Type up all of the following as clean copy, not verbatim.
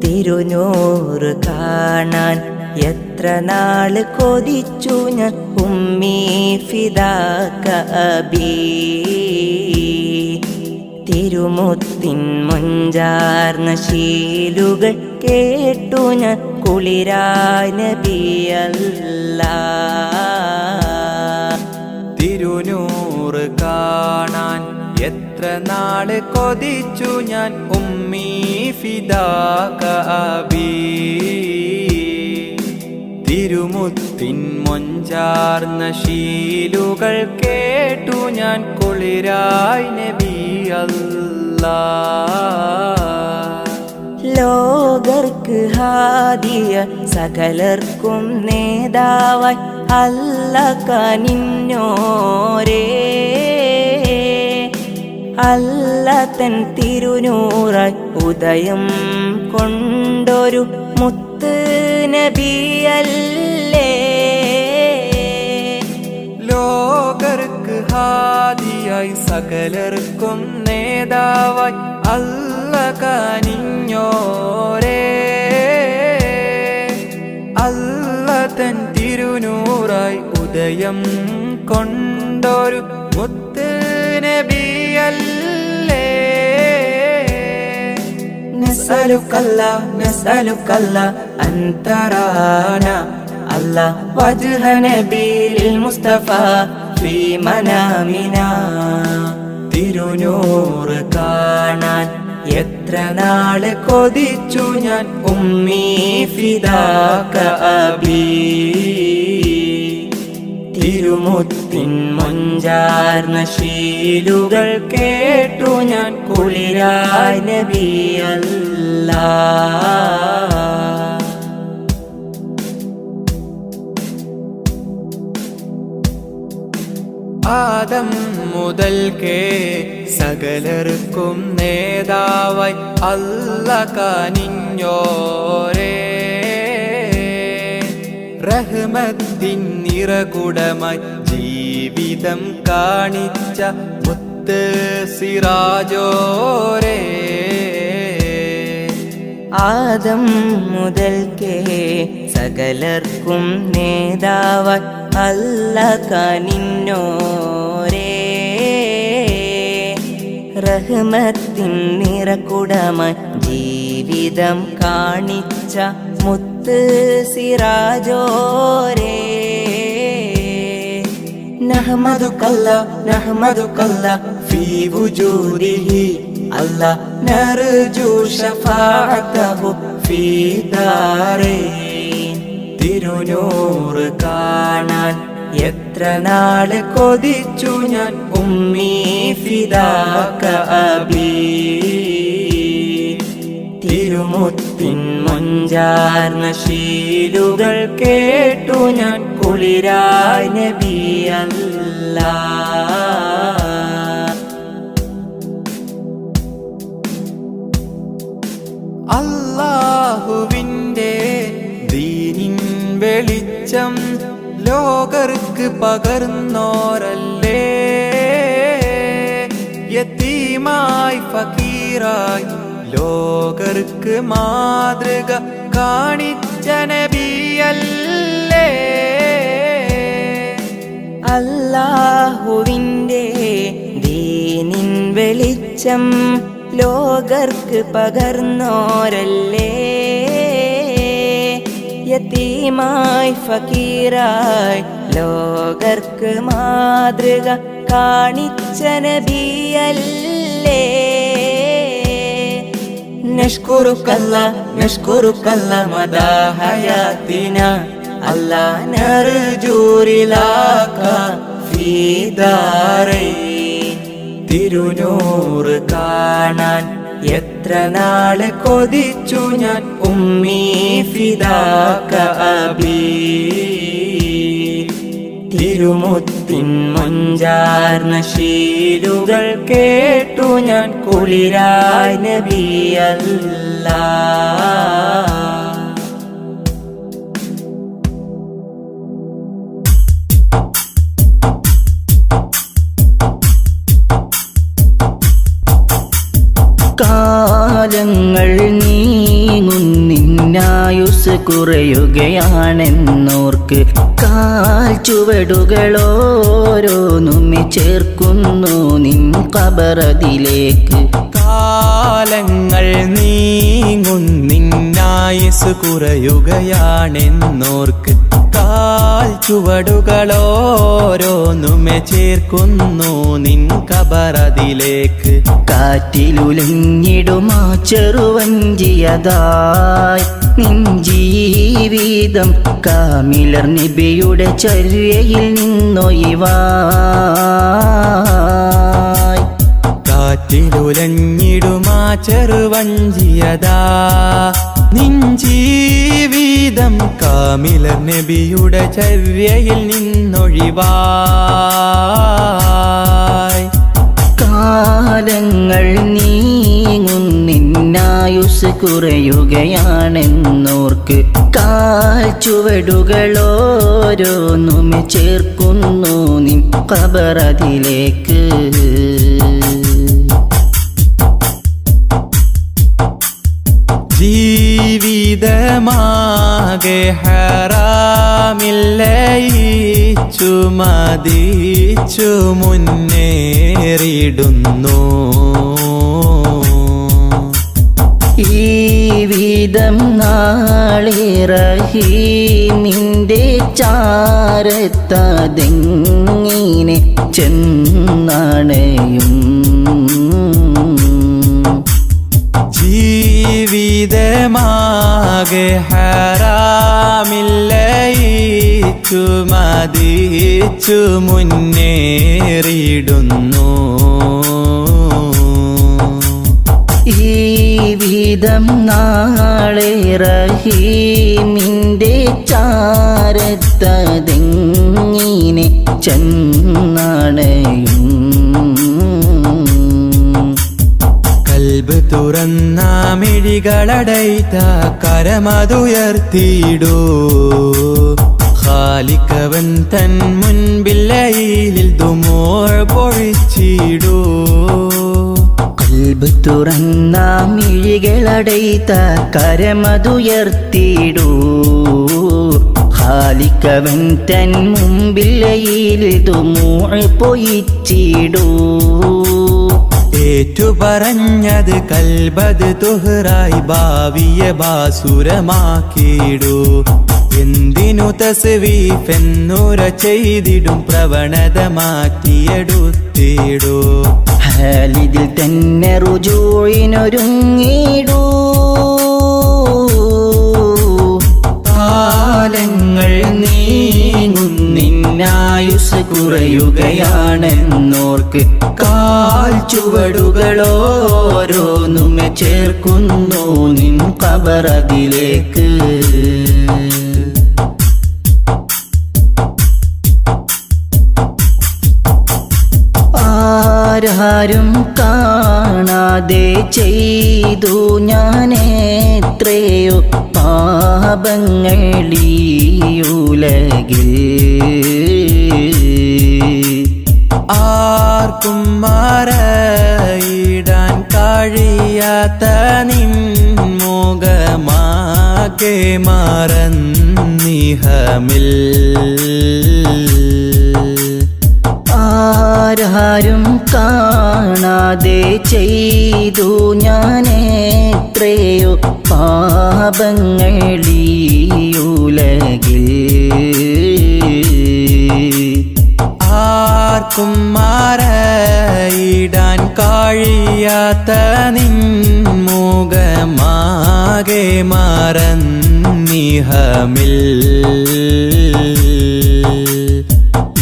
തിരുനൂറ് കാണാൻ എത്ര നാള് കൊതിച്ചു ഞാൻ ഉമ്മീ ഫിദാക അബീ. തിരുമുത്തിൻ മുഞ്ചാർന്ന ശീലുകൾ കേട്ടു ഞാൻ കുളിരായ നബിയല്ലാ. തിരുനൂറ് കാണാൻ എത്ര നാള് കൊതിച്ചു ഞാൻ ഉമ്മീ ഫിദാക അബീ. തിരുമുത്തിൻ മൊഞ്ചാർന്ന ശീലുകൾ കേട്ടു ഞാൻ കുളിരായി നബിയല്ലാ. ലോകർക്ക് ഹാദിയ സകലർക്കും നേതാവായി അല്ല കനിഞ്ഞോരേ. അല്ല തൻ തിരുനൂറായി ഉദയം കൊണ്ടൊരു മുത്ത് നബിയല്ലേ. ലോകർക്ക് ഹാദിയായി സകലർക്കും നേതാവായി അല്ല കനിഞ്ഞോരേ. അല്ല തൻ തിരുനൂറായി ഉദയം കൊണ്ടൊരു മുത്ത് നബിയല്ലേ. നസ്അലുക്കല്ലാ നസ്അലുക്കല്ലാ അൻ തറാനാ അല്ലാ വജ്ഹ നബിയിൽ മുസ്തഫ ഫീ മനാമിനാ. തിരുനൂറ് കാണാൻ എത്ര നാള് കൊതിച്ചു ഞാൻ ഉമ്മീ ഫിദാക അബീ. തിരുമുത്തിൻ മൊഞ്ചാർന്ന ശീലുകൾ കേട്ടു ഞാൻ കുളിരായ നബിയല്ലാ. ആദം മുതൽക്കേ സകലർക്കും നേതാവായി അല്ല കനിഞ്ഞോരേ. റഹ്മത്തിൻ നിറകുടമായി ജീവിതം കാണിച്ച മുത്ത് സിറാജോരേ. ആദം മുതൽക്കേ സകലർക്കും നേതാവായി അല്ല കനിഞ്ഞോരേ. റഹ്മത്തിൻ നിറകുടമായി ജീവിതം കാണിച്ച മുത്ത് സിറാജോരേ. നഹ്മദുക്കല്ലാ നഹ്മദുക്കല്ലാ ഫീ വുജൂദിഹി അല്ലാ നർജു ശഫാഅതഹു ഫീ ദാരൈൻ. തിരുനൂറ് കാണാൻ എത്ര നാള് കൊതിച്ചു ഞാൻ ഉമ്മീ ഫിദാക അബീ. തിരുമുത്തിൻ മൊഞ്ചാർന്ന ശീലുകൾ കേട്ടു ഞാൻ കുളിരായ നബിയല്ലാ. അല്ലാഹുവിൻ്റെ ദീനിൻ വെളിച്ചം ലോകർക്ക് പകർന്നോരല്ലേ. യതീമായി ഫക്കീറായി ലോകർക്ക് മാതൃക കാണിച്ച നബിയല്ലേ. അല്ലാഹുവിൻ്റെ ദീനിൻ വെളിച്ചം ലോകർക്ക് പകർന്നോരല്ലേ. യതീമായി ഫക്കീറായി ലോകർക്ക് മാതൃക കാണിച്ച നബിയല്ലേ. നഷ്കുറുക്കല്ലാ നഷ്കുറുക്കല്ലാ മദാ ഹയാത്തിനാ അല്ലാ നർജു റിലാക ഫീ ദാരൈൻ. തിരുനൂറ് കാണാൻ എത്ര നാള് കൊതിച്ചു ഞാൻ ഉമ്മീ ഫിദാക അബീ. തിരുമുത്തിൻ മൊഞ്ചാർന്ന ശീലുകൾ കേട്ടു ഞാൻ കുളിരായ നബിയല്ലാ. കാലങ്ങൾ നീങ്ങുന്നിന്നായുസ് കുറയുകയാണെന്നോർക്ക് കാൽ ചുവടുകളോരോന്നുമെ ചേർക്കുന്നു നിൻ ഖബറതിലേക്ക്. കാലങ്ങൾ നീങ്ങുന്നിന്നായുസ് കുറയുകയാണെന്നോർക്ക് കാൽ ചുവടുകളോരോന്നുമെ ചേർക്കുന്നു നിൻ ഖബറതിലേക്ക്. കാറ്റിലുലഞ്ഞിടുമാ ചെറുവഞ്ചിയതായി നിൻ ജീവിതം കാമിലർ നബിയുടെ ചര്യയിൽ നിന്നൊഴിവായി. കാറ്റിലുലഞ്ഞിടുമാ ചെറുവഞ്ചിയതാ നിൻ ജീവിതം കാമിലർ നബിയുടെ ചര്യയിൽ നിന്നൊഴിവായി. കാലങ്ങൾ നീങ്ങുന്നിന്നായുസ് കുറയുകയാണെന്നോർക്ക് കാൽ ചുവടുകളോരോന്നുമെ ചേർക്കുന്നു നിൻ ഖബറതിലേക്ക്. ജീവിതമാകെ ഹറാമില്ലയിച്ചു മതിച്ചു മുന്നേറിടുന്നു. ഈ വിധം നാളെ റഹീമിൻ്റെ ചാരത്തതെങ്ങിനെ ചെന്നണയും. ജീവിതമാകെ ഹറാമില്ലയിച്ചു മതിച്ചു മുന്നേറിടുന്നു. ഈ വിധം നാളെ റഹീമിൻ്റെ ചാരത്തതെങ്ങിനെ ചെന്നണയും. കൽബ് തുറന്ന മിഴികളടൈത്ത കരമതുയർത്തിയിടൂ. ഖാലിഖവൻ തൻ മുൻപില്ലയിൽ ദുമൂർ പൊഴിച്ചിടൂ. കൽബ് തുറന്ന മിഴികളടൈത്ത കരമതുയർത്തിയിടൂ. ഖാലിഖവൻ തൻ മുൻപില്ലയിൽ ദുമൂർ പൊഴിച്ചിടൂ. ഏറ്റുപറഞ്ഞത് കൽബത് തുഹറായി ഭാവിയെ ബാസുരമാക്കിയിടൂ. എന്തിനു തസ്വീഫെന്നുര ചെയ്തിടും പ്രവണത മാറ്റിയെടുത്തിടൂ. ഹാലിദിൽ തന്നെ റുജൂഇനൊരുങ്ങിടൂ. കാലങ്ങൾ നീങ്ങുന്നിന്നായുസ് കുറയുകയാണെന്നോർക്ക് കാൽ ചുവടുകളോരോന്നുമെ ചേർക്കുന്നു നിൻ ഖബറതിലേക്ക്. ആരാരും കാണാതെ ചെയ്തു ഞാനെത്രയോ പാപങ്ങളീ ഉലകിൽ. ആർക്കും മറയിടാൻ കഴിയാത്ത നിൻമുഖമാകെ മറന്നിഹമിൽ. ആരാരും കാണാതെ ചെയ്തു ഞാനെത്രയോ പാപങ്ങളീ ഉലകിൽ. ആർക്കും മറയിടാൻ കഴിയാത്ത നിൻമുഖമാകെ മറന്നിഹമിൽ.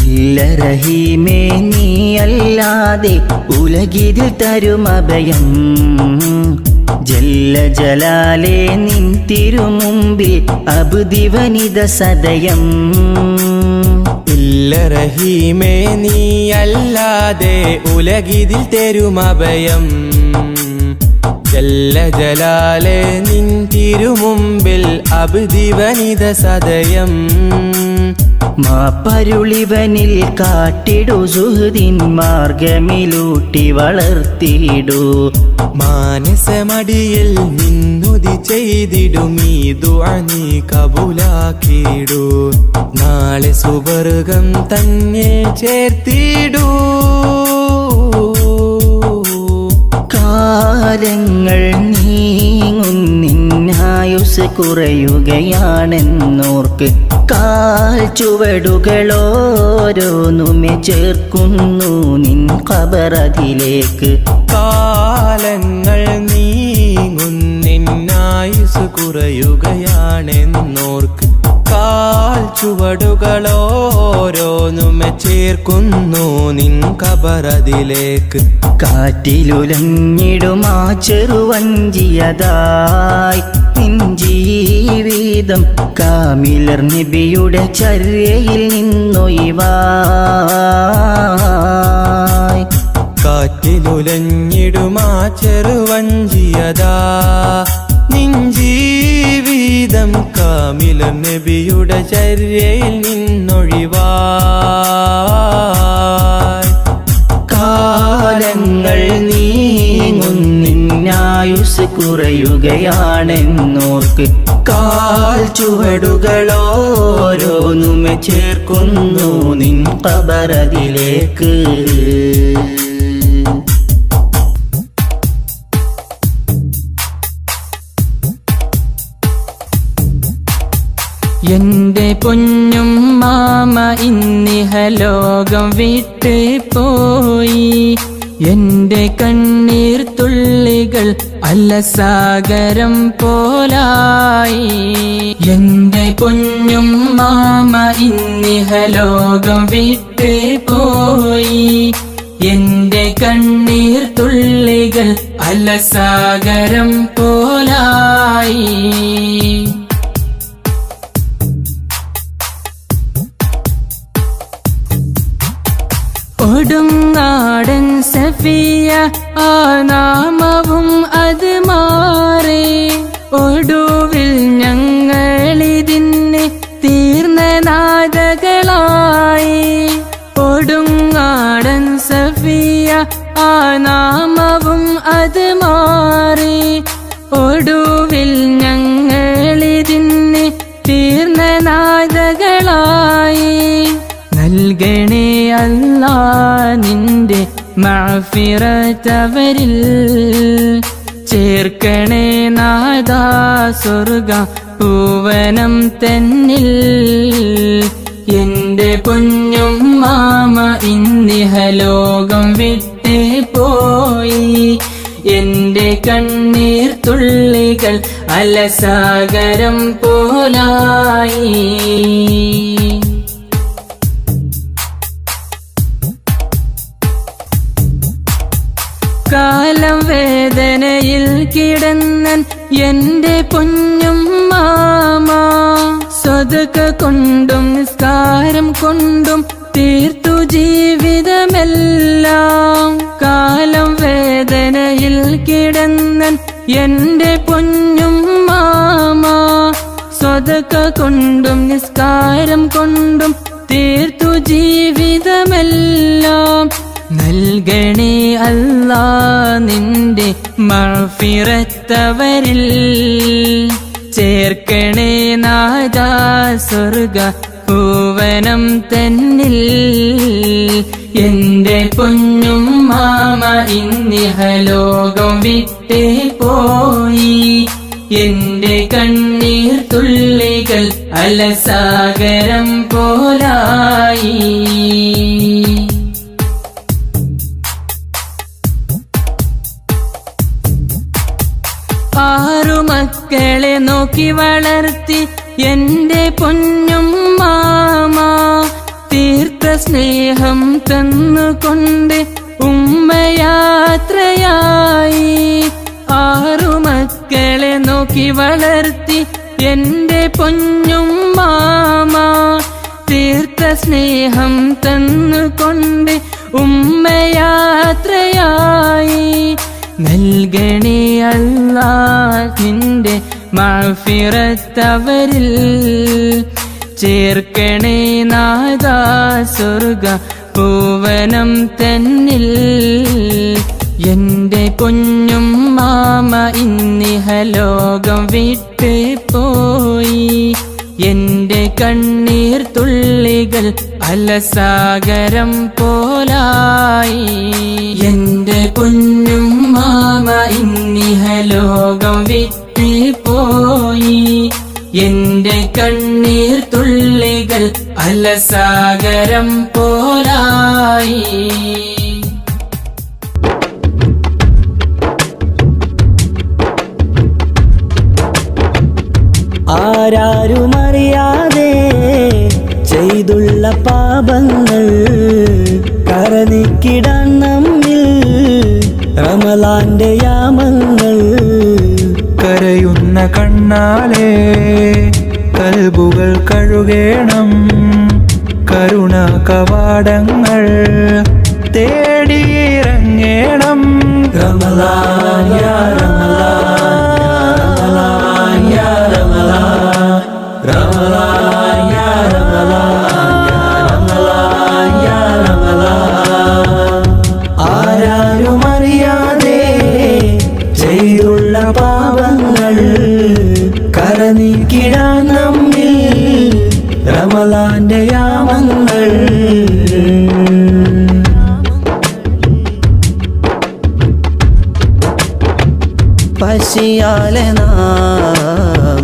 ഇല്ല റഹീമേ നീയല്ലാതെ ഉലകിതിൽ തരുമഭയം. ജല്ല ജലാലേ നിൻ തിരുമുമ്പിൽ അബ്ദിവനിത സദയം. ഇല്ല റഹീമേ നീയല്ലാതെ ഉലകിതിൽ തരുമഭയം. ജല്ല ജലാലേ നിൻ തിരുമുമ്പിൽ അബ്ദിവനിത സദയം. മാപ്പരുളിവനിൽ കാട്ടിടു സുഹൃദിൻ മാർഗമിലൂട്ടി വളർത്തിയിടൂ. മാനസമടിയിൽ നിന്നുതി ചെയ്തിടുമീ ദുആ നീ കബൂലാക്കിടൂ. നാളെ സുവർഗം തന്നെ ചേർത്തിടൂ. കാലങ്ങൾ നീങ്ങുന്നിന്നായുസ് കുറയുകയാണെന്നോർക്ക് കാൽ ചുവടുകളോരോന്നുമെ ചേർക്കുന്നു നിൻ ഖബറതിലേക്ക്. കാലങ്ങൾ നീങ്ങുന്നിന്നായുസ് കുറയുകയാണെന്നോർക്ക് കാൽ ചുവടുകളോരോന്നുമെ ചേർക്കുന്നു നിൻ ഖബറതിലേക്ക്. കാറ്റിലുലഞ്ഞിടുമാ ചെറുവഞ്ചിയതായി നിൻ ജീവിതം കാമിലർ നബിയുടെ ചര്യയിൽ നിന്നൊഴിവായി. കാറ്റിലുലഞ്ഞിടുമാ ചെറുവഞ്ചിയതാ നിൻ ജീവിതം കാമിലർ നബിയുടെ ചര്യയിൽ നിന്നൊഴിവായി. കാലങ്ങൾ നീങ്ങുന്നിന്നായുസ് കുറയുകയാണെന്നോർക്ക് കാൽ ചുവടുകളോരോന്നുമെ ചേർക്കുന്നു നിൻ ഖബറതിലേക്ക്. എന്റെ പൊന്നും മാമ ഇന്നിഹലോകം വിട്ട് പോയി. എന്റെ കണ്ണീർ തുള്ളികൾ അലസാഗരം പോലായി. എന്റെ പൊന്നും മാമ ഇന്നിഹലോകം വിട്ട് പോയി. എന്റെ കണ്ണീർ തുള്ളികൾ അലസാഗരം പോലായി. ഒടുങ്ങാടൻ സഫിയ ആ നാമവും അത് മാറി. ഒടുവിൽ ഞങ്ങളിതിന് തീർന്ന നാദകളായി. ഒടുങ്ങാടൻ സഫിയ ആ നാമവും അത് മാറി. ഒടുവിൽ ഞങ്ങളിതിന് തീർന്ന നാദകളായി. നൽകണേ അല്ലാ നിന്റെ മഅ്ഫിറത്തവരിൽ. ചേർക്കണേ നാദാ സ്വർഗ പൂവനം തന്നിൽ. എന്റെ പൊന്നും മാമ ഇന്നിഹലോകം വിട്ടേ പോയി. എന്റെ കണ്ണീർ തുള്ളികൾ അലസാഗരം പോലായി. കാലം വേദനയിൽ കിടന്നൻ എന്റെ പൊന്നും മാമ. സ്വതക കൊണ്ടും നിസ്കാരം കൊണ്ടും തീർത്തു ജീവിതമെല്ലാം. കാലം വേദനയിൽ കിടന്നൻ എന്റെ പൊന്നും മാമ. സ്വതക കൊണ്ടും നിസ്കാരം കൊണ്ടും തീർത്തു ജീവിതമെല്ലാം. നൽകണേ അല്ലാ നിന്റെ മഅ്ഫിറത്തവരിൽ. ചേർക്കണേ നാദാ സ്വർഗ പൂവനം തന്നിൽ. എന്റെ പൊന്നും മാമ ഇന്നിഹലോകം വിട്ടേ പോയി. എന്റെ കണ്ണീർ തുള്ളികൾ അലസാഗരം പോലായി. ആറു മക്കളെ നോക്കി വളർത്തി എന്റെ പൊന്നും മാമ. തീർത്ത സ്നേഹം തന്നുകൊണ്ട് ഉമ്മയാത്രയായി. ആറു മക്കളെ നോക്കി വളർത്തി എന്റെ പൊന്നും മാമ. തീർത്ത സ്നേഹം തന്നുകൊണ്ട് ഉമ്മയാത്രയായി. നൽകണേ അല്ലാ നിന്റെ മഅ്ഫിറത്തവരിൽ. ചേർക്കണേ നാദാ സ്വർഗ പൂവനം തന്നിൽ. എന്റെ പൊന്നും മാമ ഇന്നിഹലോകം വിട്ട് പോയി. എന്റെ കണ്ണീർ തുള്ളികൾ അലസാഗരം പോലായി. എന്റെ പൊന്നും മാമ ഇന്നിഹലോകം വിട്ട് പോയി. എന്റെ കണ്ണീർ തുള്ളികൾ അലസാഗരം പോലായി. ആരാരുമറിയാതെ ചെയ്തുള്ള പാപങ്ങൾ കരനിക്കിടാൻ നമ്മിൽ റമളാന്റെ യാമങ്ങൾ. കരയുന്ന കണ്ണാലെ കൽബുകൾ കഴുകേണം. കരുണ കവാടങ്ങൾ തേടിയിറങ്ങേണം. റമളാൻ യാ റമളാൻ യാ റമളാൻ, റമളാൻ യാ റമളാൻ യാ റമളാൻ. ആരാരുമറിയാതെ ചെയ്തുള്ള പാപങ്ങൾ കരനീക്കിടാൻ നമ്മിൽ റമളാന്റെ യാമങ്ങൾ. പശിയാലെ നാം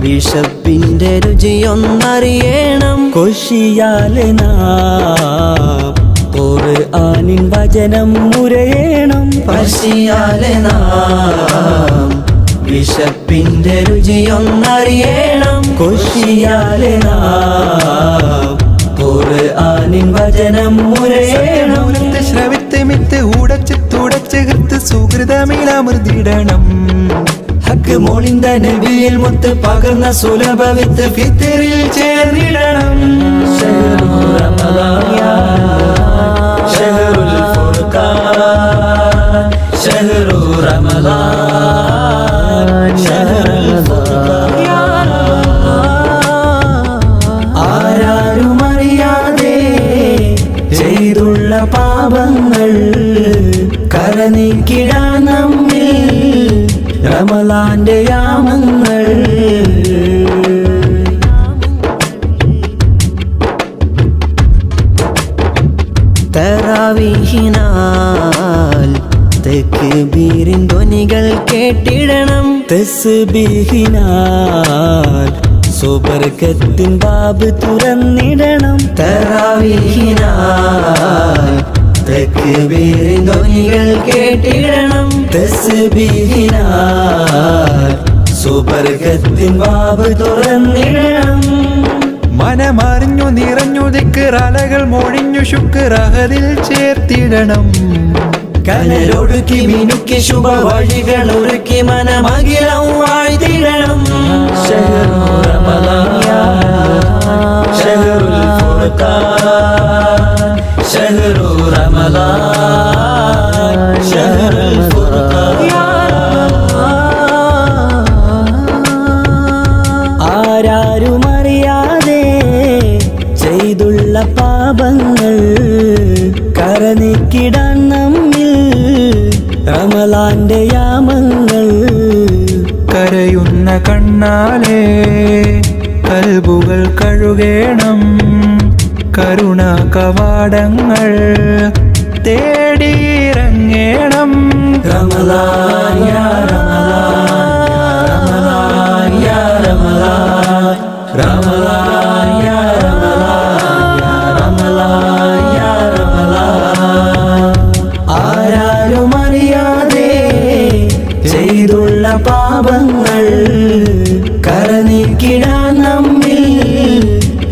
വിശപ്പിന്റെ രുചിയൊന്നറിയണം. കൊശിയാലെ നാം ഖുർആനിൻ വചനം മുരയണം. പശിയാലെ നാം വിശപ്പിന്റെ രുചിയൊന്നറിയണം. കൊശിയാലെ നാം ഖുർആനിൻ വചനം മുരയണം. ശ്രവിത്ത് മിത്ത് ഉടച്ച് തുടച്ച് കൃത്ത് സുഹൃതമിലമൃതിടണം. ഹക്ക് മോളിന്ത നബിയിൽ മുത്ത് പകർന്ന സുലഭ വിത്ത് ഫിത്റിൽ ചേർന്നിടണം. ശഹ്റു റമളാൻ ശഹ്റുൽ ഫുർഖാൻ, ശഹ്റു റമളാൻ ശഹ്റുൽ ഫുർഖാൻ. ആരാരുമറിയാതെ ചെയ്തുള്ള പാപങ്ങൾ കരനീക്കിടാൻ നമ്മിൽ റമളാന്റെ യാമങ്ങൾ. തറാവീഹിനാൽ തക്ബീറിൻ ധ്വനികൾ കേട്ടിടണം. തസ്ബീഹിനാൽ സുബർക്കത്തിൻ ബാബ് തുറന്നിടണം. തറാവീഹിനാൽ തക്ബീറിൻ ധ്വനികൾ കേട്ടിടണം. തസ്ബീഹിനാൽ സുബർക്കത്തിൻ ബാബ് തുറന്നിടണം. മനമറിഞ്ഞു നിറഞ്ഞു ദിക്റലകൾ മൊഴിഞ്ഞു ശുക്രഹദിൽ ചേർത്തിടണം. കനലൊടുക്കി മിനുക്കി ശുഭ വഴികൾ ഒരുക്കി മനമകിലം വാഴ്ത്തിടണം. ശഹ്റു റമളാൻ ശഹ്റുൽ ഫുർഖാൻ, ശഹ്റു റമളാൻ ശഹ്റുൽ ഫുർഖാൻ. ആരാരുമറിയാതെ ചെയ്തുള്ള പാപങ്ങൾ കരനീക്കിടാൻ നമ്മിൽ റമളാന്റെ യാമങ്ങൾ. കരയുന്ന കണ്ണാലെ കൽബുകൾ കഴുകേണം. കരുണ കവാടങ്ങൾ തേടിയിറങ്ങേണം. റമളാൻ യാ റമളാൻ യാ റമളാൻ, റമളാൻ യാ റമളാൻ യാ റമളാൻ. ആരാരുമറിയാതെ ചെയ്തുള്ള പാപങ്ങൾ കരനീക്കിടാൻ നമ്മിൽ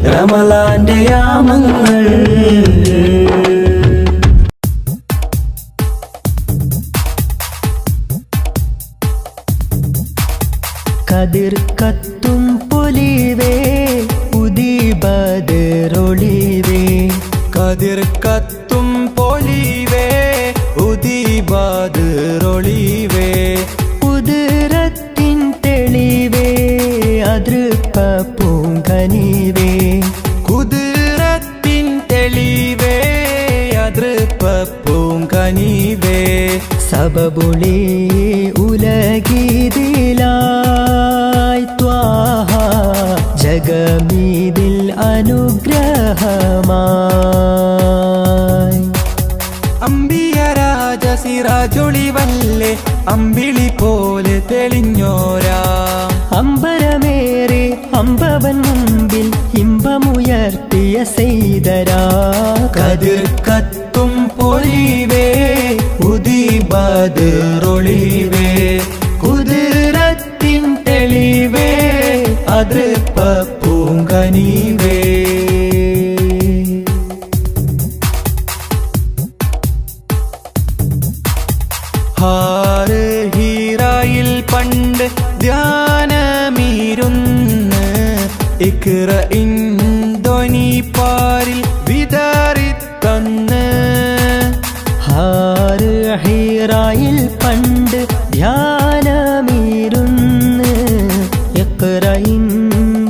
റമളാന്റെ യാമങ്ങൾ. കതിർ കത്തും പൊലിവേ ഉദിബദറൊളിവേ. കതിർ കത്തും പൊലിവേ ഉദിബദറൊളിവേ. ഉദരത്തിൻ തെളിവേ അതൃപ്പ പൂങ്കനിവേ. സബബുളി ഉലഗീതിലായി ത്വാഹ ജഗമീതിൽ അനുഗ്രഹമായി അമ്പിയ രാജ സിറാജൊളിവല്ലേ അമ്പിളി പോലെ തെളിഞ്ഞോരാ അമ്പരമേറെ അമ്പവൻ മുമ്പിൽ ഇമ്പമുയർത്തിയ സെയ്തരാ കതിർ കത്തും പൊലിവേ ഉദിബദറൊളിവേ കുതിരത്തിൻ തെളിവേ അതൃപ്പ പൂങ്കനിവേ ഹാറ് ഹീറായിൽ പണ്ട് ധ്യാനമീരുന്ന് ഇക്റ ധ്വനി പാരിൽ വിതറിത്തന്ന് ഹാറ് ഹീറായിൽ പണ്ട് ധ്യാനമീരുന്ന് ഇഖ്റയിൻ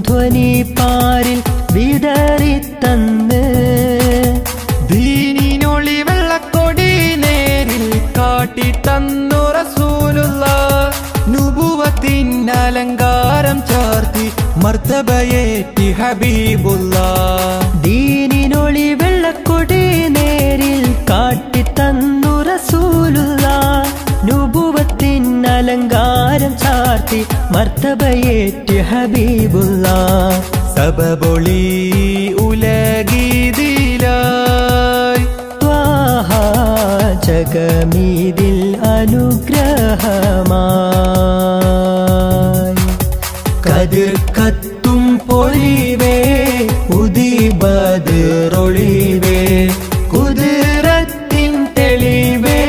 ധ്വനി പാരിൽ വിതറിത്തന്ന് ദീനിനൊളി വെള്ളക്കൊടി നേരിൽ കാട്ടി തന്നു റസൂലുള്ള നുബുവത്തിൻ അലങ്കാരം ചാർത്തി മർത്തബയേറ്റി ഹബീബുള്ള ദീനിനൊളി വെള്ളക്കൊടി നേരിൽ കാട്ടിത്തന്നു റസൂലുള്ള നുബുവത്തിൻ അലങ്കാരം ചാർത്തി മർത്തബയേറ്റി ഹബീബുള്ള സബബൊളി ഉലഗീതിലായി ത്വാഹ ജഗമീതിൽ അനുഗ്രഹമായി കതിർ കത്തും പൊലിവേ ഉദിബദറൊളിവേ കുതിരത്തിൻ തെളിവേ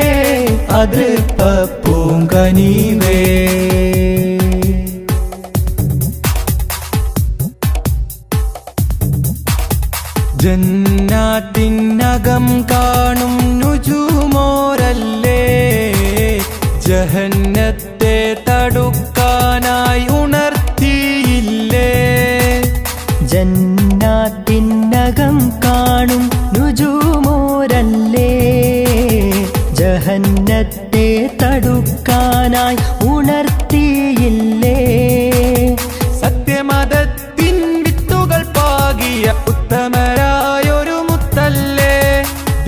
അതൃപ്പ പൂങ്കനിവേ ജന്നാത്തിനകം കാണും നുജുമോരല്ലേ ജഹന്നത്തെ തടുക്കാനായി ഉണർത്തിയില്ലേ ജന്നാത്തിനകം കാണും നുജുമോരല്ലേ ജഹന്നത്തെ തടുക്കാനായി ഉണർത്തിയില്ലേ സത്യമതത്തിൻ വിത്തുകൾ പാകിയ ഉത്തമരായൊരു മുത്തല്ലേ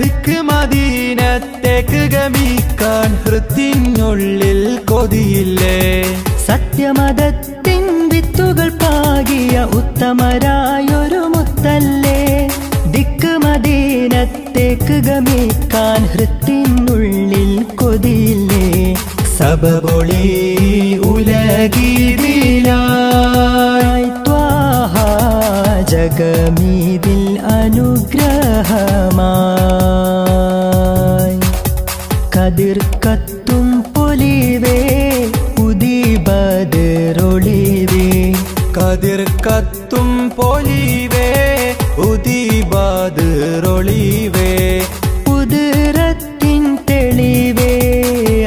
ദിക്ക് മദീനത്തേക്ക് ഗമിക്കാൻ ഹൃത്തിനുള്ളിൽ കൊതിയില്ലേ സത്യമതത്തിൻ വിത്തുകൾ പാകിയ ഉത്തമരായൊരു മുത്തല്ലേ ദിക്ക് മദീനത്തേക്ക് ഗമിക്കാൻ ഹൃത്തിനുള്ളിൽ കൊതിയില്ലേ സബബൊളി ഉലഗീതിലായി ത്വാഹ ജഗമീതിൽ അനുഗ്രഹമായി കതിർ കത്തും പൊലിവേ ഉദിബദറൊളിവേ കതിർ കത്തും പൊലിവേ ഉദിബദറൊളിവേ കുതിരത്തിൻ തെളിവേ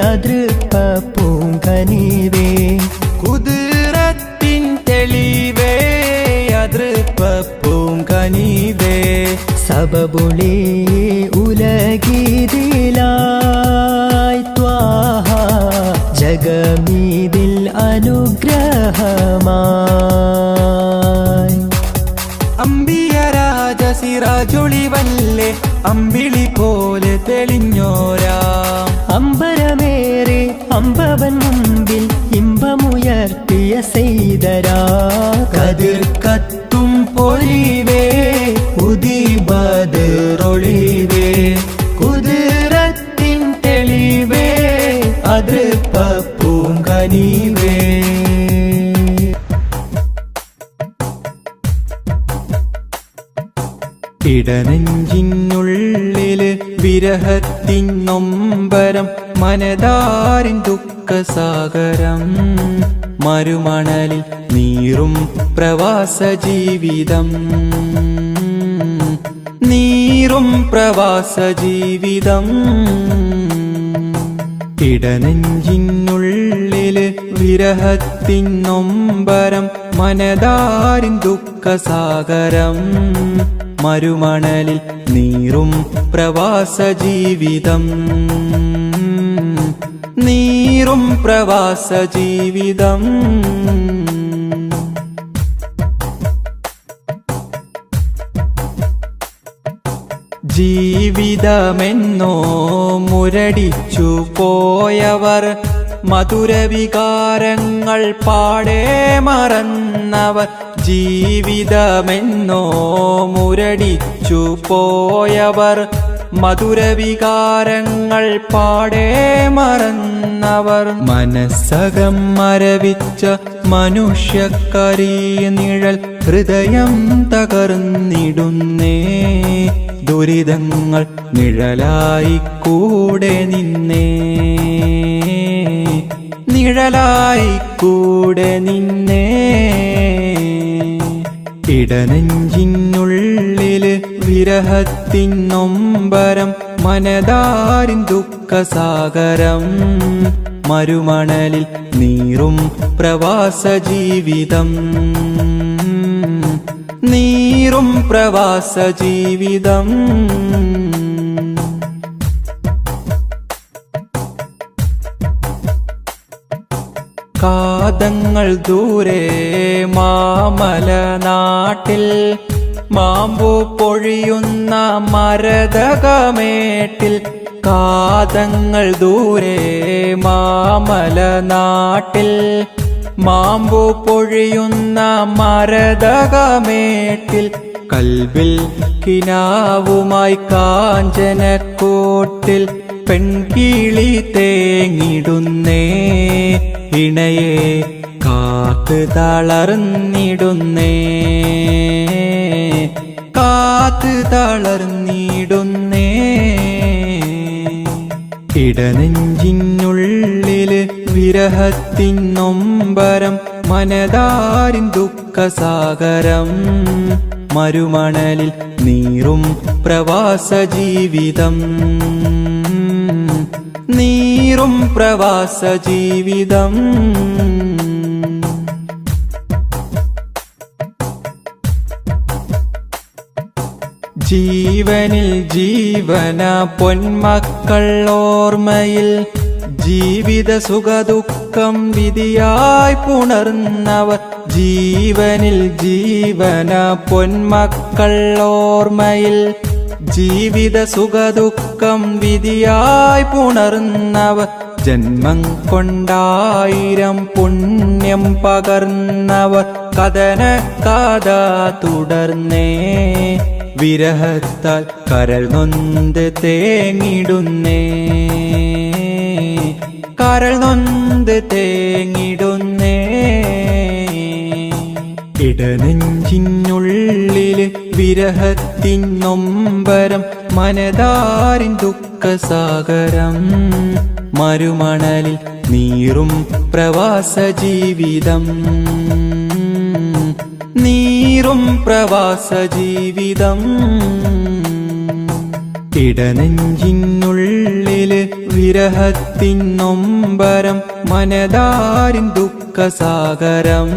അതൃപ്പ പൂങ്കനിവേ കുതിരത്തിൻ തെളിവേ അതൃപ്പ പൂങ്കനിവേ സബബുളി ഉലഗീതിലായി ത്വാഹ ജഗമീതിൽ അനുഗ്രഹമായി അമ്പിയ രാജ സിറാജൊളിവല്ലേ അമ്പിളി പോലെ തെളിഞ്ഞോരാ അമ്പരമേറെ അമ്പവൻ മുമ്പിൽ ഇമ്പമുയർത്തിയ സെയ്തരാ കതിർ കത്തും പൊലിവേ ഉദിബദറൊളിവേ കുതിരത്തിൻ തെളിവേ അതൃപ്പ പൂങ്കനിവേ ഇടനെഞ്ചിനുള്ളില് വിരഹത്തിൻ നൊമ്പരം മനതാരിൻ ദുഃഖസാഗരം മരുമണലിൽ നീറും പ്രവാസ ജീവിതം നീറും പ്രവാസ ജീവിതം ഇടനെഞ്ചിനുള്ളില് വിരഹത്തിൻ നൊമ്പരം മനതാരിൻ ദുഃഖസാഗരം മരുമണലിൽ നീറും പ്രവാസ ജീവിതം നീറും പ്രവാസ ജീവിതം. ജീവിതമെന്നോ മുരടിച്ചു പോയവർ, മധുരവികാരങ്ങൾ പാടെ മറന്നവർ. ജീവിതമെന്നോ മുരടിച്ചു പോയവർ, മധുരവികാരങ്ങൾ പാടെ മറന്നവർ. മനസ്സകം മരവിച്ച മനുഷ്യക്കരീ നിഴൽ ഹൃദയം തകർന്നിടുന്നേ. ദുരിതങ്ങൾ നിഴലായി കൂടെ നിന്നേ, നിഴലായി കൂടെ നിന്നേ. ഇടനെഞ്ചിനുള്ളില് വിരഹത്തിൻ നൊമ്പരം, മനതാരിൻ ദുഃഖസാഗരം. മരുമണലിൽ നീറും പ്രവാസ ജീവിതം, നീറും പ്രവാസ ജീവിതം. കാതങ്ങൾ ദൂരെ മാമല നാട്ടിൽ, മാമ്പു പൊഴിയുന്ന മരതകമേട്ടിൽ. കാതങ്ങൾ ദൂരെ മാമല നാട്ടിൽ, മാമ്പു പൊഴിയുന്ന മരതകമേട്ടിൽ. കൽവിൽ കിനാവുമായി കാഞ്ചനക്കോട്ടിൽ, പെൺകിളി തേങ്ങിടുന്നേ. ഇണയെ കാത്ത് തളർന്നിടുന്നേ, കാത്ത് തളർന്നിടുന്നേ. ഇടനെഞ്ചിനുള്ളില് വിരഹത്തിൻ നൊമ്പരം, മനതാരിൻ ദുഃഖസാഗരം. മരുമണലിൽ നീറും പ്രവാസ ജീവിതം, നീറും പ്രവാസ ജീവിതം. ജീവനിൽ ജീവന പൊന്മക്കൾ ഓർമ്മയിൽ, ജീവിത സുഖദുഃഖം വിധിയായി പുണർന്നവർ. ജീവനിൽ ജീവന പൊന്മക്കൾ ഓർമ്മയിൽ, ജീവിത സുഖദുഃഖം വിധിയായി പുണർന്നവർ. ജന്മം കൊണ്ടായിരം പുണ്യം പകർന്നവർ. കഥന കഥ തുടർന്നേ, വിരഹത്താൽ കരൾ നൊന്ത് തേങ്ങിടുന്നേ, കരൾ നൊന്ത് തേങ്ങിടുന്നേ. ഇടനെഞ്ചിനുള്ളില് വിരഹത്തിൻ നൊമ്പരം, മനതാരിൻ ദുഃഖസാഗരം. മരുമണലിൽ നീറും പ്രവാസ ജീവിതം, നീറും പ്രവാസ ജീവിതം. ഇടനെഞ്ചിനുള്ളില് വിരഹത്തിൻ നൊമ്പരം, മനതാരിൻ ദുഃഖസാഗരം.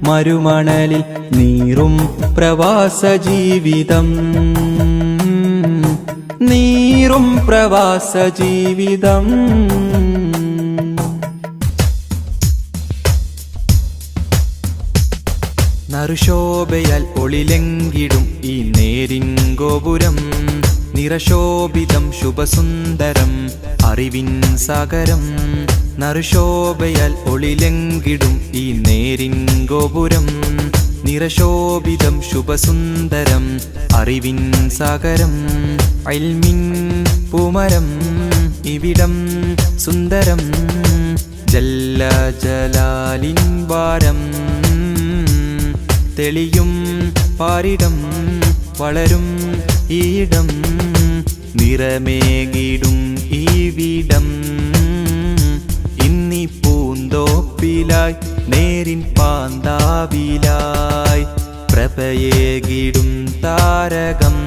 മരുമണലിൽ നീറും പ്രവാസ ജീവിതം, നീറും പ്രവാസ ജീവിതം. നറുശോഭയാൽ ഒളിലെങ്കിടും ഈ നേരിൻ ഗോപുരം, നിറശോഭിതം ശുഭസുന്ദരം അറിവിൻ സാഗരം. നറുശോഭയാൽ ഒളിലെങ്കിടും ഈ നേരിൻ ഗോപുരം, നിറശോഭിതം ശുഭസുന്ദരം അറിവിൻ സാഗരം. ഇൽമിൻ പൂമരം ഇവിടം സുന്ദരം, ജല്ല ജലാലിൻ വാരം. തെളിയും പാരിടം വളരും ഈയിടം, നിറമേകിടും ഈ വീടം. ഇന്നി പൂന്തോപ്പിലായി നേരിൻ പാന്താവിലായി, പ്രഭയേകിടും താരകം.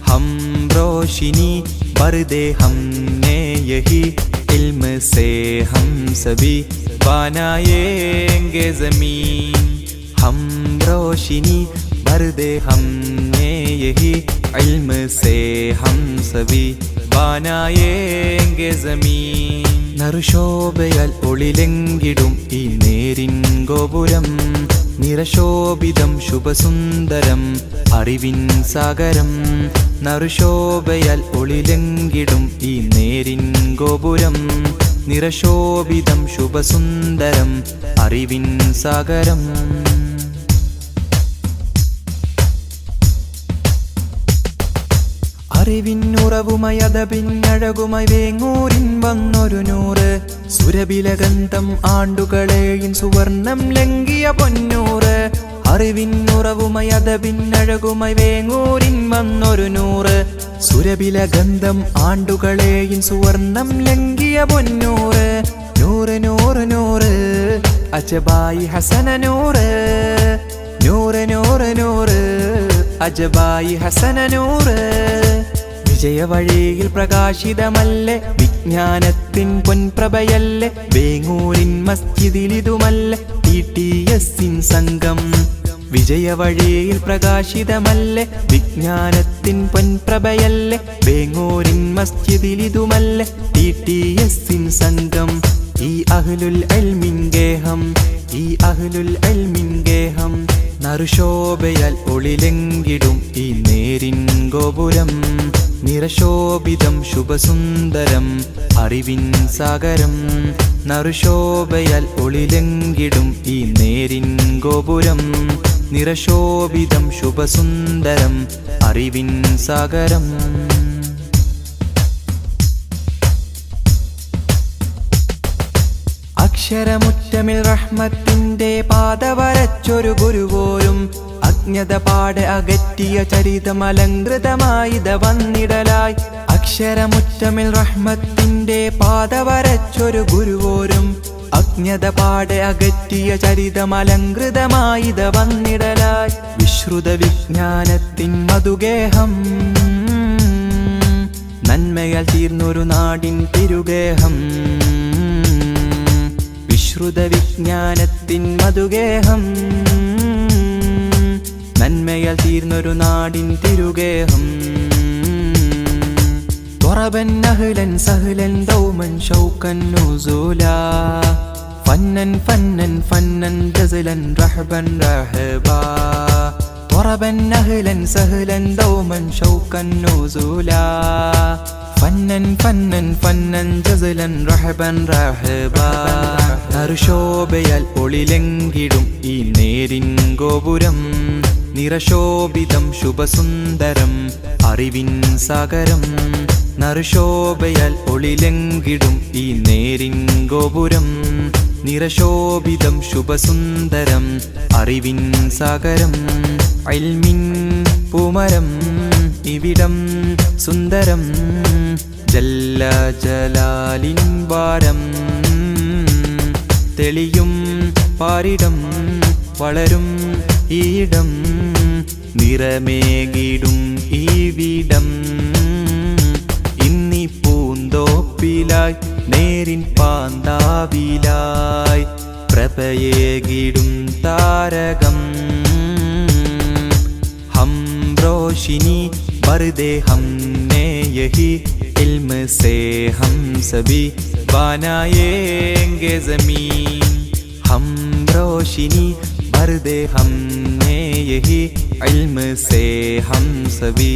हम रोशनी बरदे हमने यही इल्म से हम सभी बनाएंगे ज़मीन. हम रोशनी बरदे हमने यही इल्म से हम सभी बनाएंगे ജമീൻ നറുശോഭയാൽ ഒളിലെങ്കിടും ഈ നേരിൻ ഗോപുരം നിറശോഭിതം ശുഭസുന്ദരം അറിവിൻ സാഗരം നറുശോഭയാൽ ഒളിലെങ്കിടും ഈ നേരിൻ ഗോപുരം നിറശോഭിതം ശുഭസുന്ദരം അറിവിൻ സാഗരം അറിവിന്നുറവുമായി അതപിന്നഴകുമായി വേങ്ങൂരിൻ വന്നൊരു നൂറ് സുരഭിലഗന്ധം ആണ്ടുകളെയും സുവർണം ലംഘിയ പൊന്നൂറ് അറിവിന്നുറവുമായി അതപിന്നഴകുമായി വേങ്ങൂരിൻ വന്നൊരു നൂറ് സുരഭിലഗന്ധം ആണ്ടുകളെയും സുവർണം ലംഘിയ പൊന്നൂറ് നൂറ് നൂറ് നൂറ് അജബായി ഹസന നൂറ് നൂറ് നൂറ് നൂറ് അജബായി ഹസന നൂറ് വിജയവഴിയിൽ പ്രകാശിതമല്ലേ വിജ്ഞാനത്തിൻ പൊൻപ്രഭയല്ലേ വേങ്ങൂരിൻ മസ്ജിദിലിതുമല്ലേ TTS സംഘം വിജയവഴിയിൽ പ്രകാശിതമല്ലേ വിജ്ഞാനത്തിൻ പൊൻപ്രഭയല്ലേ വേങ്ങൂരിൻ മസ്ജിദിലിതുമല്ലേ TTS സംഘം ഈ അഹ്ലുൽ ഇൽമിൻ ഗേഹം ഈ അഹ്ലുൽ ഇൽമിൻ ഗേഹം നറുശോഭയാൽ ഒളിലെങ്കിടും ഈ നേരിൻ ഗോപുരം നിറശോഭിതം ശുഭസുന്ദരം അറിവിൻ സാഗരം നറുശോഭയാൽ ഒളിലെങ്കിടും ഈ നേരിൻ ഗോപുരം നിറശോഭിതം ശുഭസുന്ദരം അറിവിൻ സാഗരം അക്ഷരമുറ്റമിൽ റഹ്മത്തിന്റെ പാത വരച്ചൊരു ഗുരുവോരും അജ്ഞത പാടെ അകറ്റിയ ചരിതമലങ്കൃതമായിത വന്നിടലായി അക്ഷരമുറ്റമിൽ റഹ്മത്തിന്റെ പാത വരച്ചൊരു ഗുരുവോരും അജ്ഞത പാടെ അകറ്റിയ ചരിതമലങ്കൃതമായിത വന്നിടലായി വിശ്രുത വിജ്ഞാനത്തിൻ മധുഗേഹം നന്മയാൽ തീർന്നൊരു നാടിൻ തിരുഗേഹം വിശ്രുത വിജ്ഞാനത്തിൻ മധുഗേഹം നന്മയാൽ തീർന്നൊരു നാടിൻ തിരുഗേഹം ത്വറബൻ അഹ്ലൻ സഹ്ലൻ ദൗമൻ ഷൗകൻ നുസൂലാ ഫന്നൻ ഫന്നൻ ഫന്നൻ ജസലൻ റഹബൻ റഹബാ ത്വറബൻ അഹ്ലൻ സഹ്ലൻ ദൗമൻ ഷൗകൻ നുസൂലാ ഫന്നൻ ഫന്നൻ ഫന്നൻ ജസലൻ റഹബൻ റഹബാ നറുശോഭയാൽ ഒളിലെങ്കിടും ഈ നേരിൻ ഗോപുരം നിറശോഭിതം ശുഭസുന്ദരം അറിവിൻ സാഗരം നറുശോഭയാൽ ഒളിലെങ്കിടും ഈ നേരിൻ ഗോപുരം നിറശോഭിതം ശുഭസുന്ദരം അറിവിൻ സാഗരം ഇൽമിൻ പൂമരം ഇവിടം സുന്ദരം ജല്ല ജലാലിൻ വാരം തെളിയും പാരിടം വളരും ഈടം നിറമേകിടും ഈവിടം ഇന്നി പൂന്തോപ്പിലായി നേരിൻ പാന്താവിലായി പ്രഭയേകിടും താരകം ഹം रोशिनी बरदे हमने यही इल्म से हम सभी बनाएंगे ज़मीन हम रोशिनी बरदे हमने यही इल्म से हम सभी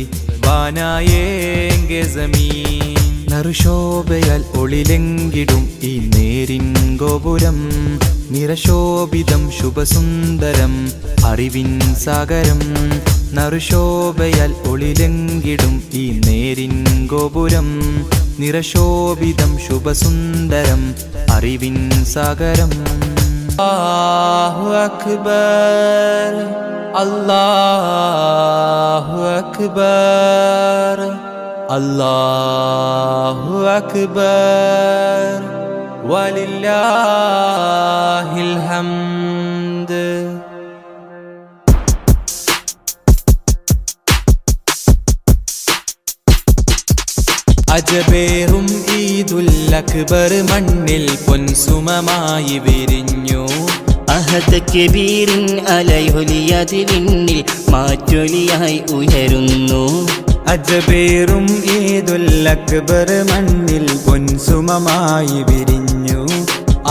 बनाएंगे ज़मीन നറുശോഭയാൽ ഒളിലെങ്കിടും ഈ നേരിൻ ഗോപുരം നിറശോഭിതം ശുഭസുന്ദരം അറിവിൻ സാഗരം നറുശോഭയാൽ ഒളിലെങ്കിടും ഈ നേരിൻ ഗോപുരം നിറശോഭിതം ശുഭസുന്ദരം അറിവിൻ സാഗരം അല്ലാഹു അക്ബർ അല്ലാഹു അക്ബർ അല്ലാഹു അക്ബർ വലില്ലാഹിൽ ഹംദ് അജബേറും ഈദുൽ അക്ബർ മണ്ണിൽ പൊൻസുമമായി വിരിഞ്ഞു അഹദ് കബീറിൻ അലയൊലിയതിൽ മാറ്റൊലിയായി ഉയരുന്നു അജബേറും ഈദുൽ അക്ബർ മണ്ണിൽ പൊൻസുമ സുമമായി വിരിഞ്ഞു.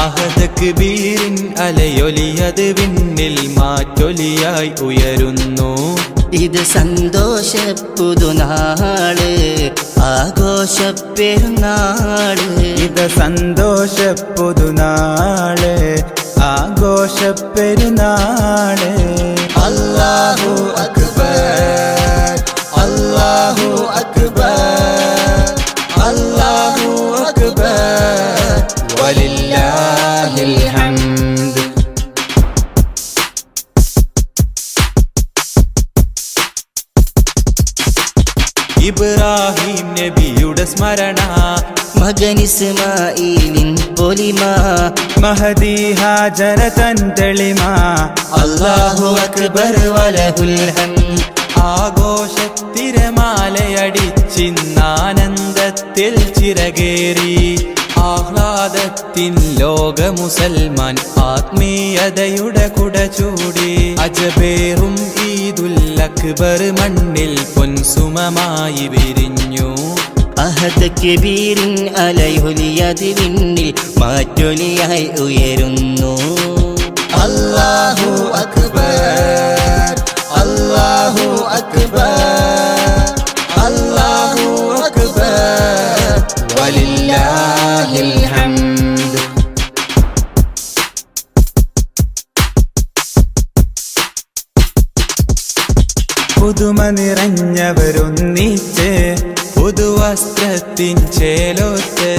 അഹദക്ക് ബീരിൻ അലയൊലിയത് വിണ്ണിൽ മാറ്റൊലിയായി ഉയരുന്നു. ഇത് സന്തോഷ പുതുനാള് ആഘോഷ പെരുന്നാള്. ഇത് സന്തോഷ പുതുനാള് ആഘോഷ പെരുന്നാള്. അല്ലാഹു അക്ബർ അല്ലാഹു അക്ബർ അല്ലാഹു അക്ബർ വലില്ലാഹിൽ ഹംദ്. ഇബ്രാഹിം നബിയുടെ സ്മരണ, മകൻ ഇസ്മാഈലിൻ പൊലിമ, മഹദി ഹാജറ തൻ തെളിമ. അല്ലാഹു അക്ബർ വലഹുൽ ഹംദ്. ആഘോഷത്തിരമാലയടിച്ചിന്നാനന്ദത്തിൽ ചിറകേറി ആഹ്ലാദത്തിൻ ലോക മുസൽമാൻ ആത്മീയതയുടെ കുട ചൂടി. അജബേറും ഈദുൽ അക്ബർ മണ്ണിൽ പൊൻസുമമായി വിരിഞ്ഞു. അഹദ് കബീരിൻ അലയൊലിയത് വിണ്ണിൽ മാറ്റൊലിയായി ഉയരുന്നു. അല്ലാഹു അക്ബർ അല്ലാഹു അക്ബർ അല്ലാഹു അക്ബർ വലില്ലാഹിൽ ഹംദ്. പുതുമ നിറഞ്ഞവരൊന്നിച്ച് പുതുവസ്ത്രത്തിൻ ചേലോത്ത്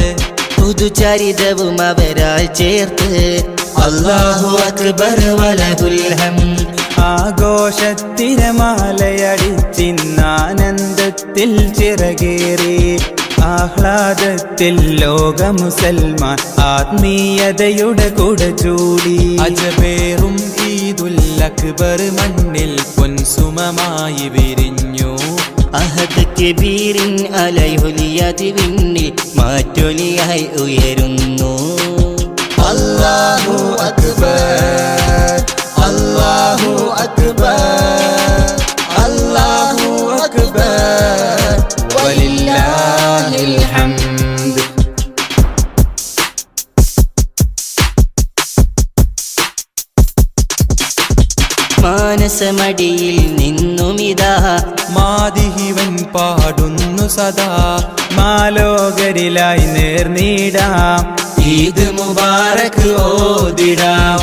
പുതുചരിതവും അവരാൽ ചേർത്ത്. അല്ലാഹു അക്ബർ വലഹുൽ ഹംദ്. ആഘോഷത്തിരമാലയടിച്ചിന്നാനന്ദത്തിൽ ചിറകേറി ആഹ്ലാദത്തിൽ ലോക മുസൽമാൻ ആത്മീയതയുടെ കുട ചൂടി. അജബേറും ഈദുൽ അക്ബർ മണ്ണിൽ പൊൻസുമമായി വിരിഞ്ഞു. അഹദ് കബീരിൻ അലയൊലിയത് വിണ്ണിൽ മാറ്റൊലിയായി ഉയരുന്നു. അല്ലാഹു അക്ബർ അല്ലാഹു അക്ബർ അല്ലാഹു അക്ബർ വലില്ലാഹിൽ ഹംദ്. മാനസമടിയിൽ നിന്നുമിതാ മാദിഹിവൻ പാടുന്നു സദാ. മാലോകരിലായി നേർനീടാം ഈദ് മുബാറക് ഓതിടാം.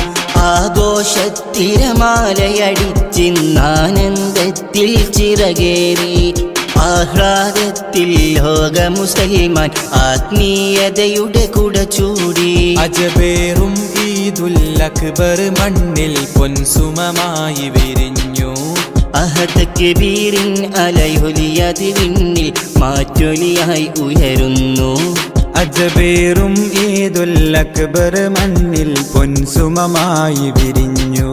ആഘോഷത്തിരമാലയടിച്ചിന്നാനന്ദത്തിൽ ചിറകേറി ആഹ്ലാദത്തിൽ ലോക മുസൽമാൻ ആത്മീയതയുടെ കുട ചൂടി. അജബേറും ഈദുൽ അക്ബർ മണ്ണിൽ പൊൻസുമമായി വിരിഞ്ഞു. അഹദ് കബീരിൻ അലയൊലിയത് വിണ്ണിൽ മാറ്റൊലിയായി ഉയരുന്നു. അജബേറും ഈദുൽ അക്ബർ മണ്ണിൽ പൊൻസുമമായി വിരിഞ്ഞു.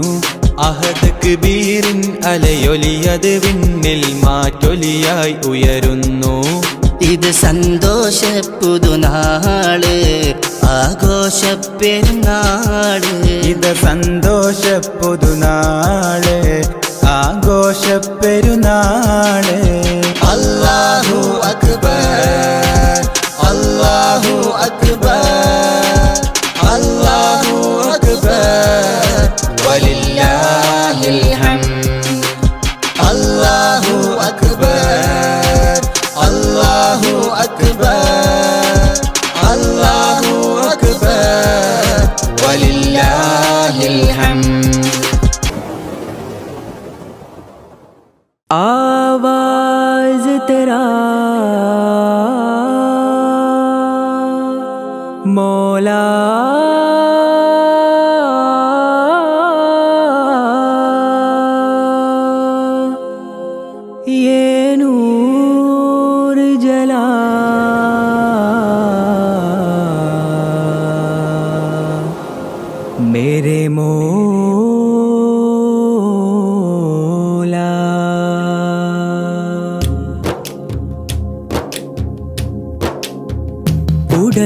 അഹദ് കബീരിൻ അലയൊലിയത് വിണ്ണിൽ മാറ്റൊലിയായി ഉയരുന്നു. ഇത് സന്തോഷ പുതുനാള് ആഘോഷ പെരുന്നാള്. ഇത് സന്തോഷ പുതുനാള് ആഘോഷ പെരുന്നാള്. അല്ലാഹു അക്ബർ അല്ലാഹു അക്ബർ അല്ലാഹു അക്ബർ വലില്ലാഹിൽ ഹംദ്. അല്ലാഹു അക്ബർ അല്ലാഹു അക്ബർ അല്ലാഹു അക്ബർ വലില്ലാഹിൽ ഹംദ്. आवाज तेरा मौला ये नूर जला मेरे मौला।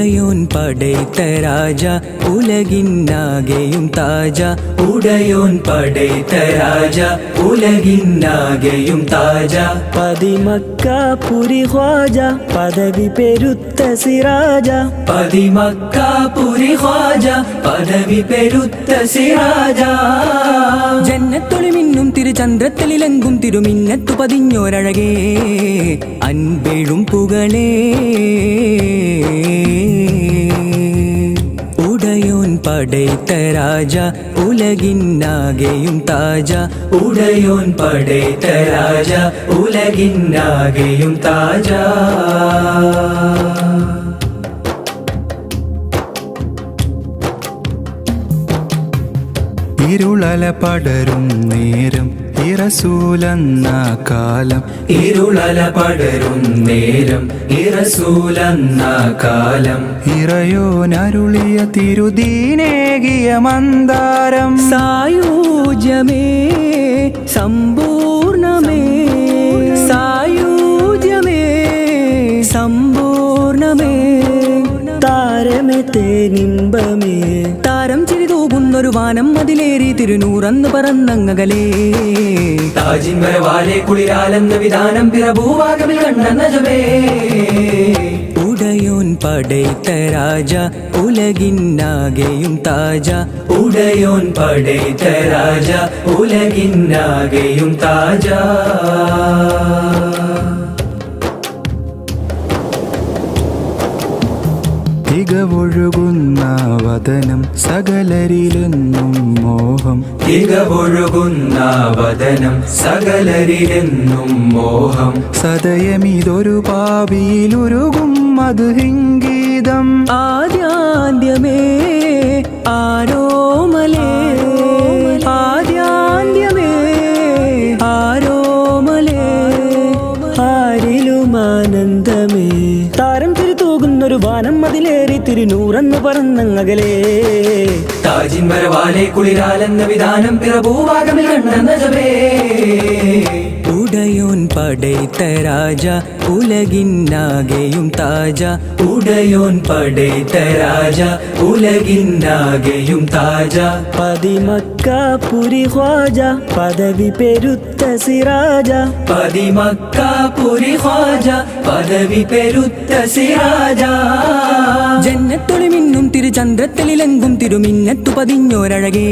ഉടയോൻ പടൈത്ത രാജ ഉലകിന്നാകെയും താജ ഉടയോൻ പടൈത്ത രാജ ഉലകിന്നാകെയും താജ പതിമക്കാപുരി ഖ്വാജ പദവി പെരുത്ത സിറാജ പതിമക്കാപുരി ഖ്വാജ പദവി പെരുത്ത സിറാജ ജന്നത്തൊളി മിന്നും തിരുചന്ദ്രത്തലിലെങ്കും തിരുമിന്നത്തു പതിഞ്ഞോരഴകേ അൻപെഴും പുകളേ ഉടയോൻ പടൈത്ത രാജ ഉലകിന്നാകെയും താജ ഉടയോൻ പടൈത്ത രാജ ഉലകിന്നാകെയും താജ ഇരുളല പടരും നേരം ഇറസൂലെന്ന കാലം ഇരുളല പടരും നേരം ഇറസൂലെന്ന കാലം ഇറയോനരുളിയ തിരുദീനേകിയ മന്ദാരം സായൂജ്യമേ സമ്പൂർണമേ സായൂജ്യമേ സമ്പൂർണമേ താരമേ തേനിമ്പമേ താരം ചിരിതൂകുന്നൊരു വാനം അതിലേറി തിരുനൂറന്ന് പറന്നങ്ങകലേ താജിൻ വരവാലെ കുളിരാലെന്ന വിധാനം പിറഭൂവാകമിൽ കണ്ട നജമേ ഉടയോൻ പടൈത്ത രാജ ഉലകിന്നാകെയും താജ ഉടയോൻ പടൈത്ത രാജ ഉലകിന്നാകെയും താജ തികവൊഴുകുന്ന വദനം സകലരിലെന്നും മോഹം തികവൊഴുകുന്ന വദനം സകലരിലെന്നും മോഹം സദയമിതൊരു പാപിയിലുരുകും മധുഹിംഗീതം ആദ്യാന്ത്യമേ ആരോമലേ ആദ്യാന്ത്യമേ ആരോമലേ ആരിലുമാനന്ദമേ താരം തിരുതൂകുന്നൊരു വാനം അതിലേറി തിരുനൂറന്ന് പറന്നങ്ങകലേ താജിൻ വരവാലെ കുളിരാലെന്ന വിധാനം പിറഭൂവാകമിൽ കണ്ട നജമേ ഉടയോൻ പടൈത്ത രാജ ഉലകിന്നാകെയും താജ ഉടയോൻ പടൈത്ത രാജ ഉലകിന്നാകെയും താജ പതിമക്കാപുരി ഖ്വാജ പദവി പെരുത്ത സിറാജ പതിമക്കാപുരി ഖ്വാജ പദവി പെരുത്ത സിറാജ ജന്നത്തൊളി മിന്നും തിരുചന്ദ്രത്തലിലെങ്കും തിരുമിന്നത്തു പതിഞ്ഞോരഴകേ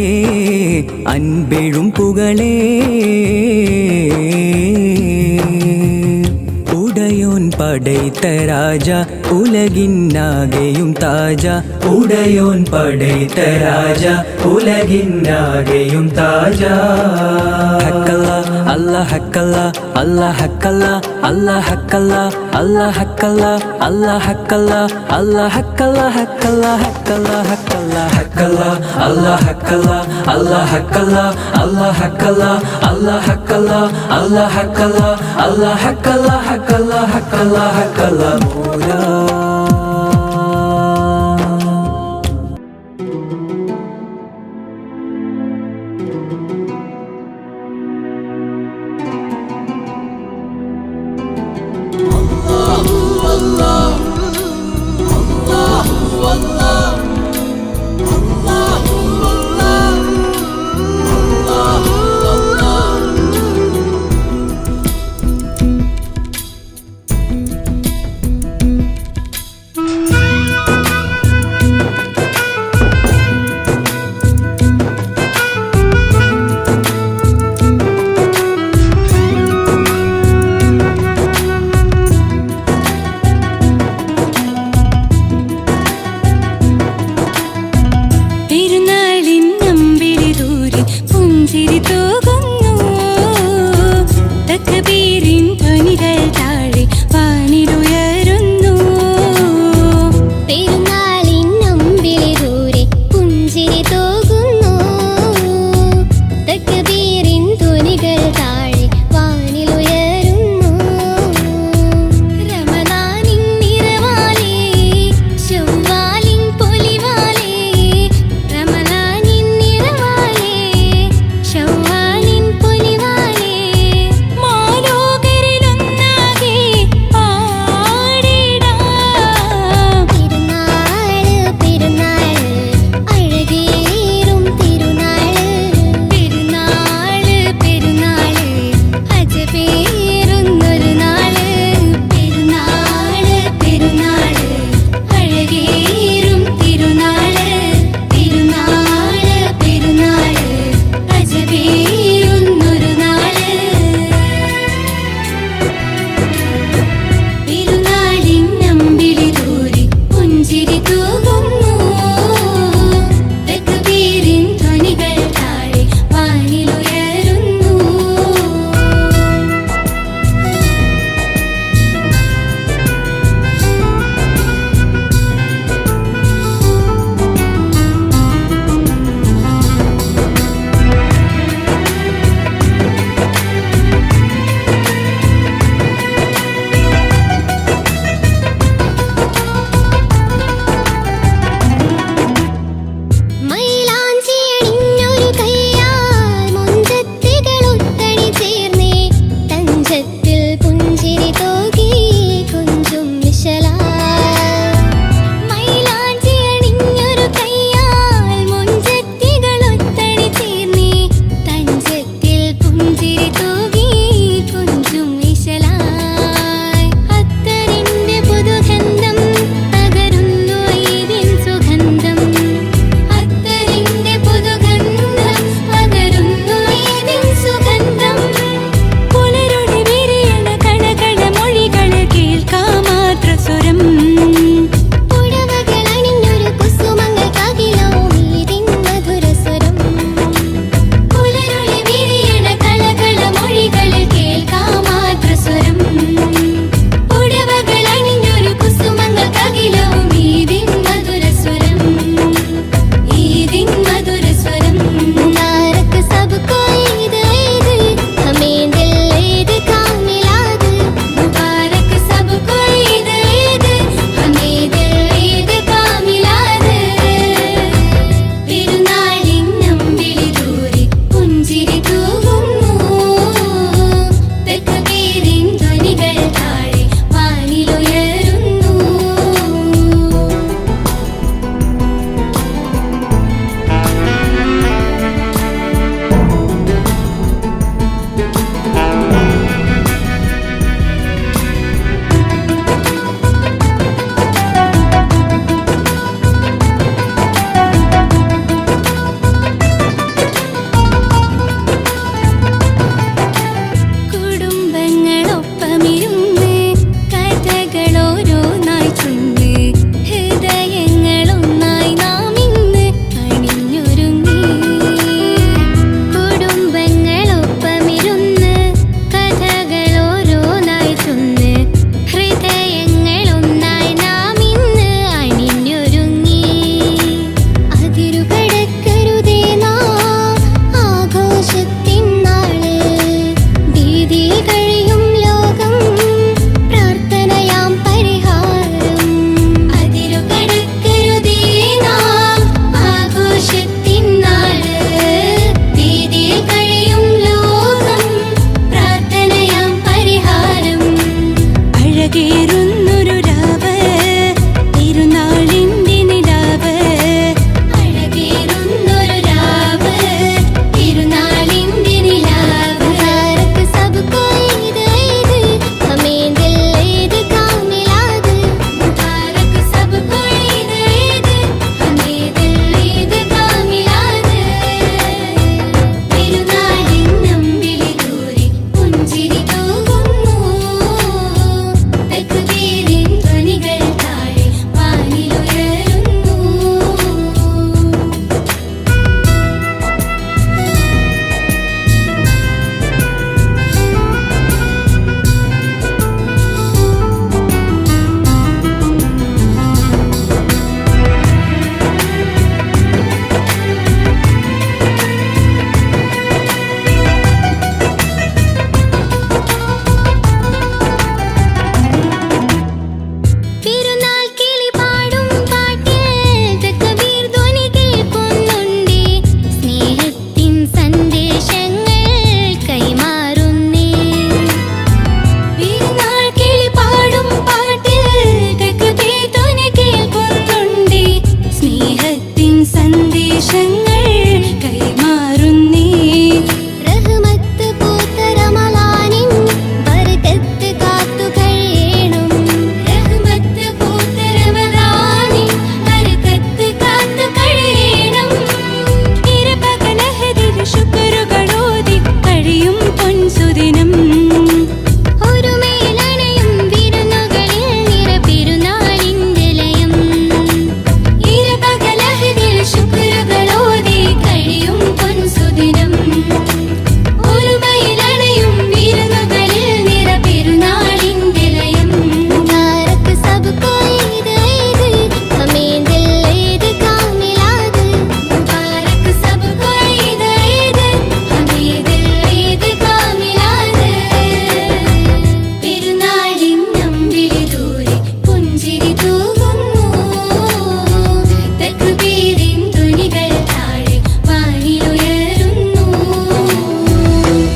അൻപെഴും പുകളേ ഉടയോൻ പടൈത്ത രാജ ഉലകിന്നാകെയും താജ ഉടയോൻ പടൈത്ത രാജ ഉലകിന്നാകെയും താജ ഹക്കല്ല അല്ലാഹ് ഹക്കല്ല അല്ലാഹ് ഹക്കല്ല അല്ലാഹ് ഹക്കല്ല അല്ലാഹ് ഹക്കല്ല അല്ലാഹ് ഹക്കല്ല അല്ലാഹ് ഹക്കല്ല ഹക്കല്ല ഹക്കല്ല ഹക്കല്ല ഹക്കല്ല അല്ലാഹ് ഹക്കല്ല അല്ലാഹ് ഹക്കല്ല അല്ലാഹ് ഹക്കല്ല അല്ലാഹ് ഹക്കല്ല അല്ലാഹ് ഹക്കല്ല അല്ലാഹ് ഹക്കല്ല ഹക്കല്ല ഹക്കല്ല ഹക്കല്ല മൂല